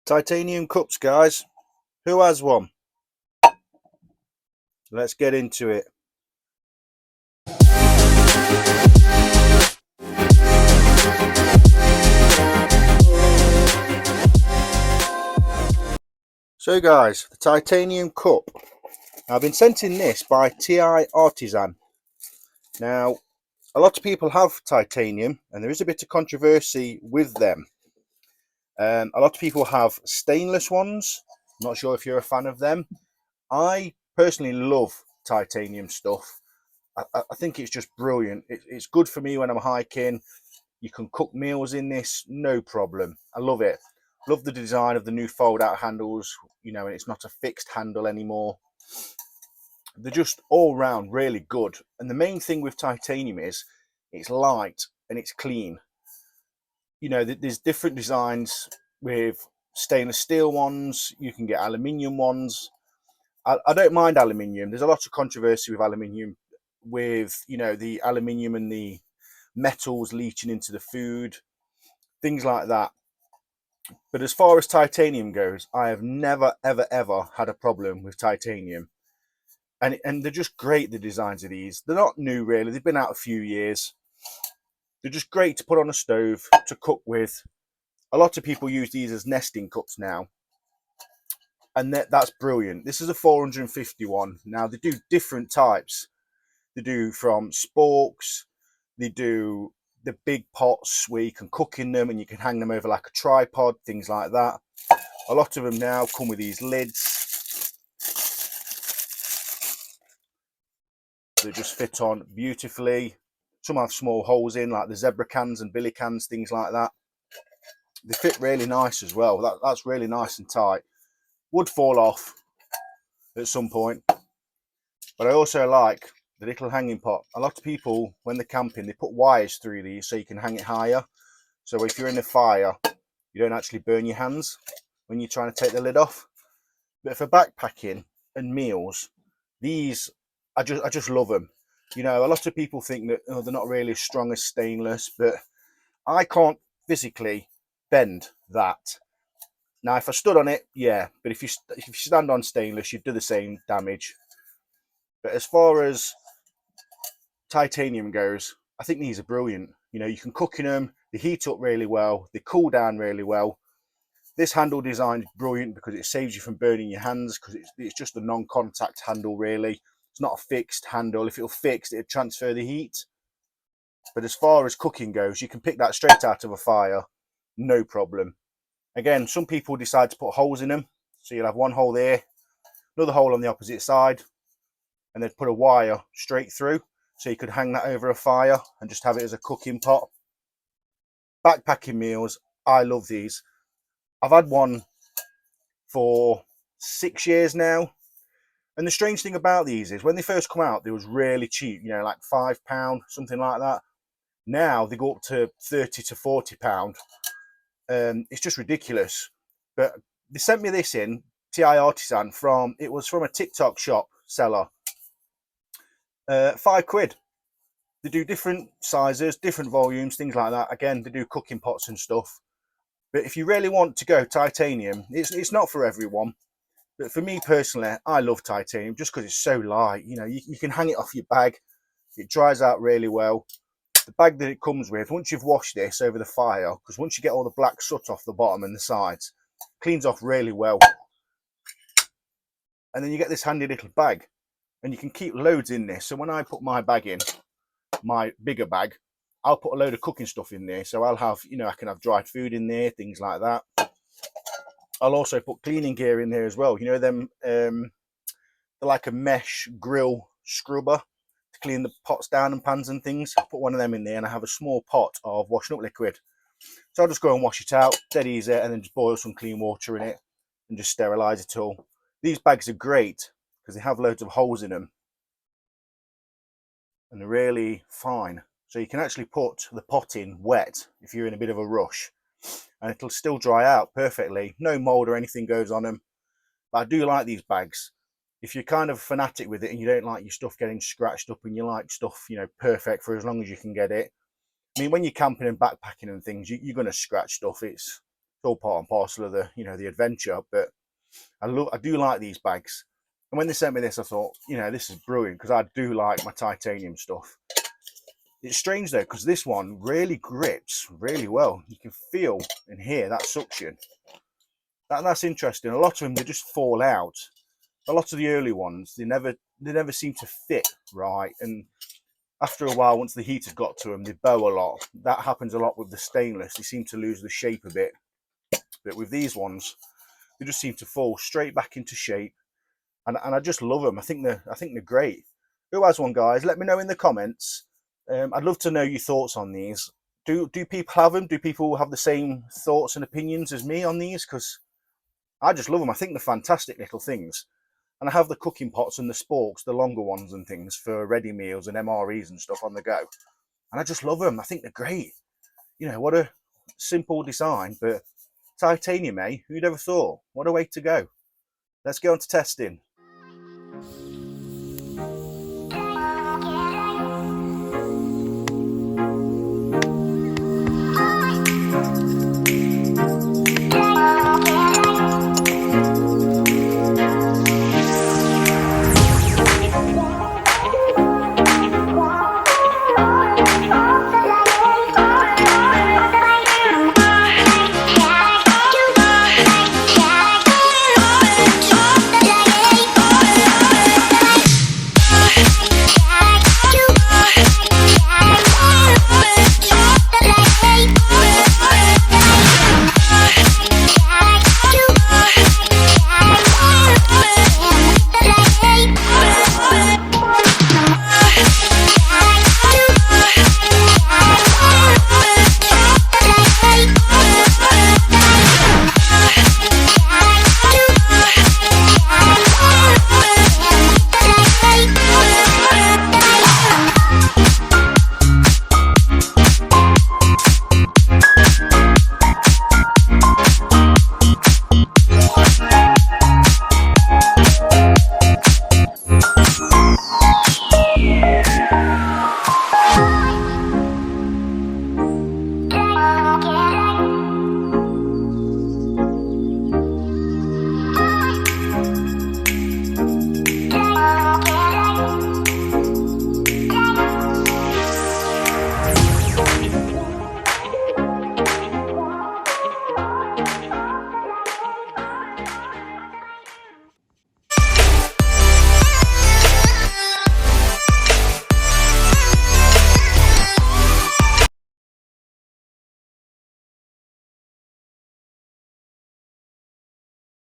Titanium cups, guys. Who has one? Let's get into it. So guys, the titanium cup. I've been sent in this by TI Artisan. Now, a lot of people have titanium and there is a bit of controversy with them. A lot of people have stainless ones. I'm not sure if you're a fan of them. I personally love titanium stuff. I think it's just brilliant. It's good for me when I'm hiking. You can cook meals in this, no problem. I love it. Love the design of the new fold out handles, and it's not a fixed handle anymore. They're just all round really good. And the main thing with titanium is it's light and it's clean. There's different designs with stainless steel ones. You can get aluminium ones. I don't mind aluminium. There's a lot of controversy with aluminium, with the aluminium and the metals leaching into the food, things like that. But as far as titanium goes, I have never ever had a problem with titanium. And they're just great, the designs of these. They're not new really, they've been out a few years. They're just great to put on a stove to cook with. A lot of people use these as nesting cups now, and that's brilliant. This is a 451. Now they do different types. They do from sporks, they do the big pots where you can cook in them and you can hang them over like a tripod, things like that. A lot of them now come with these lids. They just fit on beautifully. Some have small holes in, like the zebra cans and billy cans, things like that. They fit really nice as well. That's really nice and tight. Would fall off at some point. But I also like the little hanging pot. A lot of people, when they're camping, they put wires through these so you can hang it higher. So if you're in a fire, you don't actually burn your hands when you're trying to take the lid off. But for backpacking and meals, these, I just love them. A lot of people think that they're not really as strong as stainless, but I can't physically bend that. Now, if I stood on it, yeah, but if you stand on stainless, you'd do the same damage. But as far as titanium goes, I think these are brilliant. You can cook in them, they heat up really well, they cool down really well. This handle design is brilliant because it saves you from burning your hands, because it's just a non-contact handle really. It's not a fixed handle. If it were fixed, it'd transfer the heat. But as far as cooking goes, you can pick that straight out of a fire, no problem. Again, some people decide to put holes in them. So you'll have one hole there, another hole on the opposite side, and they'd put a wire straight through. So you could hang that over a fire and just have it as a cooking pot. Backpacking meals, I love these. I've had one for 6 years now. And the strange thing about these is when they first come out, they was really cheap, like £5, something like that. Now they go up to £30 to £40. It's just ridiculous. But they sent me this in, TI Artisan, it was from a TikTok shop seller. £5. They do different sizes, different volumes, things like that. Again, they do cooking pots and stuff. But if you really want to go titanium, it's not for everyone. But for me personally, I love titanium just because it's so light. You can hang it off your bag. It dries out really well. The bag that it comes with, once you've washed this over the fire, because once you get all the black soot off the bottom and the sides, cleans off really well. And then you get this handy little bag, and you can keep loads in this. So when I put my bag in, my bigger bag, I'll put a load of cooking stuff in there. So I'll have, I can have dried food in there, things like that. I'll also put cleaning gear in there as well. They're like a mesh grill scrubber to clean the pots down and pans and things. I put one of them in there, and I have a small pot of washing up liquid. So I'll just go and wash it out, dead easy, and then just boil some clean water in it and just sterilise it all. These bags are great because they have loads of holes in them and they're really fine. So you can actually put the pot in wet if you're in a bit of a rush, and it'll still dry out perfectly. No mold or anything goes on them. But I do like these bags. If you're kind of fanatic with it and you don't like your stuff getting scratched up and you like stuff, perfect for as long as you can get it. I mean, when you're camping and backpacking and things, you're going to scratch stuff. It's all part and parcel of the, you know, the adventure. But I do like these bags. And when they sent me this, I thought, you know, this is brilliant, because I do like my titanium stuff. It's strange though, because this one really grips really well. You can feel and hear that suction. That's interesting. A lot of them, they just fall out. A lot of the early ones, they never seem to fit right. And after a while, once the heat has got to them, they bow a lot. That happens a lot with the stainless. They seem to lose the shape a bit. But with these ones, they just seem to fall straight back into shape. And I just love them. I think they're great. Who has one, guys? Let me know in the comments. I'd love to know your thoughts on these. Do people have them? Do people have the same thoughts and opinions as me on these? Because I just love them. I think they're fantastic little things. And I have the cooking pots and the sporks, the longer ones and things, for ready meals and MREs and stuff on the go. And I just love them. I think they're great. You know, what a simple design, but titanium, eh? Who'd ever thought? What a way to go. Let's go on to testing.